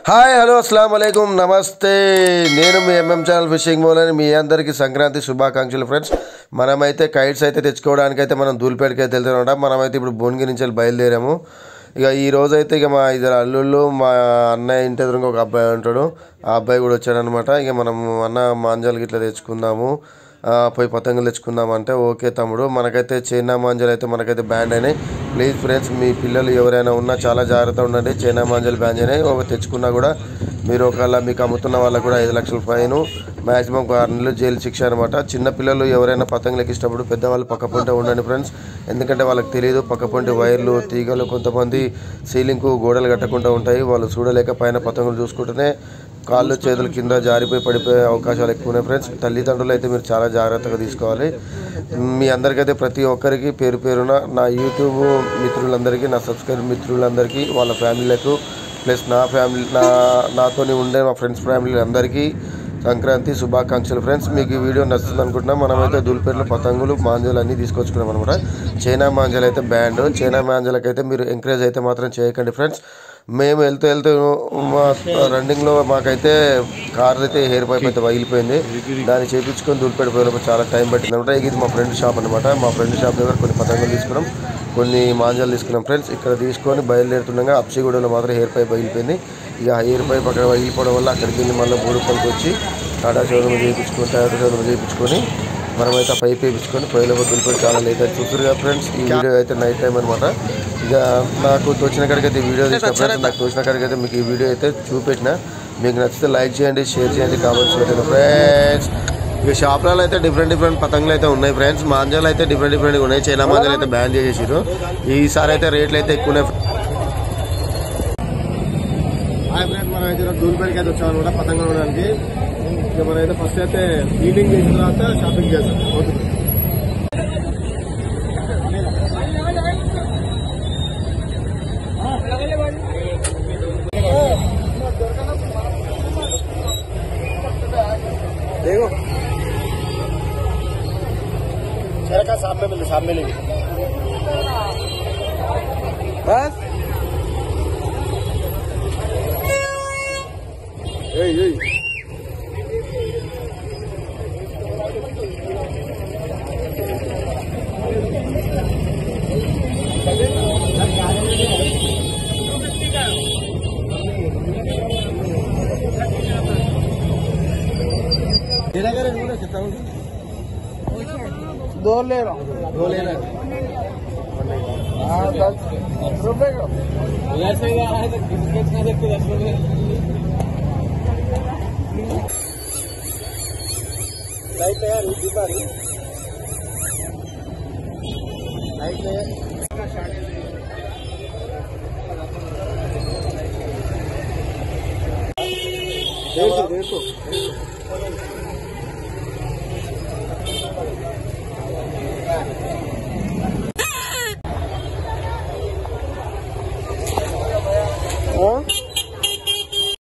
Hi hello అస్సలాము అలైకుం నమస్తే నేను మీ ఎంఎం ఛానల్ ఫిషింగ్ మోలని మీ అందరికీ సంక్రాంతి శుభాకాంక్షలు ఫ్రెండ్స్. మనమైతే కైట్స్ అయితే తెచ్చుకోవడానికి అయితే మనం దూల్పేటకి అయితే వెళ్తున్నాం. మనమైతే ఇప్పుడు భువనగిరి నుంచి బయలుదేరాము. ఇక ఈ రోజు అయితే ఇక మా ఇద్దరు అల్లుళ్ళు మా అన్నయ్య ఇంటి ఎదురుగా ఒక అబ్బాయి ఉంటాడు, ఆ అబ్బాయి కూడా వచ్చాడనమాట. ఇక మనం అన్న మాంజాలు గిట్లా తెచ్చుకుందాము, పోయి పతంగులు తెచ్చుకుందామంటే ఓకే తమ్ముడు, మనకైతే చైనా మాంజాలు అయితే మనకైతే బ్యాండ్ అయినాయి. ప్లీజ్ ఫ్రెండ్స్, మీ పిల్లలు ఎవరైనా ఉన్నా చాలా జాగ్రత్తగా ఉండండి. చైనా మాంజాలు బ్యాన్ అయినాయి. తెచ్చుకున్నా కూడా మీరు ఒకవేళ మీకు అమ్ముతున్న వాళ్ళకు కూడా 5 లక్షల ఫైన్, మ్యాక్సిమం 6 నెలలు జైలు శిక్ష అనమాట. చిన్నపిల్లలు ఎవరైనా పతంగులు ఎక్కినప్పుడు పెద్దవాళ్ళు పక్కపొంటే ఉండండి ఫ్రెండ్స్, ఎందుకంటే వాళ్ళకి తెలియదు పక్కపొంటి వైర్లు తీగలు కొంతమంది సీలింగ్కు గోడలు కట్టకుండా ఉంటాయి. వాళ్ళు చూడలేక పైన పతంగులు చూసుకుంటూనే కాళ్ళు చేతులు కింద జారిపోయి పడిపోయే అవకాశాలు ఎక్కువ ఉన్నాయి ఫ్రెండ్స్. తల్లిదండ్రులు అయితే మీరు చాలా జాగ్రత్తగా తీసుకోవాలి. మీ అందరికైతే ప్రతి ఒక్కరికి పేరు పేరున నా యూట్యూబ్ మిత్రులందరికీ, నా సబ్స్క్రైబ్ మిత్రులందరికీ, వాళ్ళ ఫ్యామిలీలకు ప్లస్ నా ఫ్యామిలీ నాతో ఉండే మా ఫ్రెండ్స్ ఫ్యామిలీ అందరికీ సంక్రాంతి శుభాకాంక్షలు ఫ్రెండ్స్. మీకు ఈ వీడియో నచ్చుతుంది అనుకుంటున్నాం. మనమైతే దూల్పేటలో పతంగులు మాంజాలు అన్నీ తీసుకొచ్చుకున్నాం అనమాట. చైనా మాంజాలు అయితే బ్యాండ్. చైనా మాంజాలకైతే మీరు ఎంకరేజ్ అయితే మాత్రం చేయకండి ఫ్రెండ్స్. మేము వెళ్తూ మా రన్నింగ్లో మాకైతే కార్ అయితే హెయిర్ పైప్ అయితే పగిలిపోయింది. దాన్ని చేయించుకొని దూల్పేట పోయినప్పుడు చాలా టైం పట్టింది అనమాట. ఇది మా ఫ్రెండ్ షాప్ అనమాట. మా ఫ్రెండ్ షాప్ దగ్గర కొన్ని పతంగులు తీసుకున్నాం, కొన్ని మాంజాలు తీసుకున్నాం ఫ్రెండ్స్. ఇక్కడ తీసుకొని బయలుదేరుతుండగా అప్సిగూడలో మాత్రం హెయిర్ పైప్ పగిలిపోయింది. ఇక హెయిర్ పైప్ అక్కడ పగిలిపోవడం వల్ల అక్కడికి వెళ్ళి మళ్ళీ 3 రూపాయలకి వచ్చి టాటా షోరూమ్ చేయించుకొని టయోటా షోరూమ్ చేయించుకొని మనమైతే ఆ పైప్ వేయించుకొని పొయ్యిలో దూల్పేట చాలా లేట్ అయితే చూస్తారు కదా ఫ్రెండ్స్. ఈ వీడియో అయితే నైట్ టైం అనమాట. ఇక నాకు తోచిన కాడికి అయితే వీడియో తీసిన ఫ్రెండ్స్, నాకు తోచిన కాడికి అయితే మీకు ఈ వీడియో అయితే చూపెట్టిన. మీకు నచ్చితే లైక్ చేయండి, షేర్ చేయండి, కామెంట్స్ పెట్టండి ఫ్రెండ్స్. ఇక షాప్లలో అయితే డిఫరెంట్ పతంగులు అయితే ఉన్నాయి ఫ్రెండ్స్. మాంజాలు అయితే డిఫరెంట్ ఉన్నాయి. చైనా మాంజాలు అయితే బ్యాన్ చేసేసారు. ఈసారి అయితే రేట్లు అయితే ఎక్కువనే. మనం అయితే దూల్పేటకి అయితే వచ్చామన్నమాట పతంగులు ఉండడానికి. ఇక మనం అయితే ఫస్ట్ అయితే ఈటింగ్ చేసిన తర్వాత షాపింగ్ చేద్దాం. देखो मेरे का सामने लेंगे बस। दो ले रहा हूँ, 10 रुपए का ऐसे ही आ रहा है तो किसके देखते 10 रुपए लाइट है यार, दीपा रही लाइट है देखो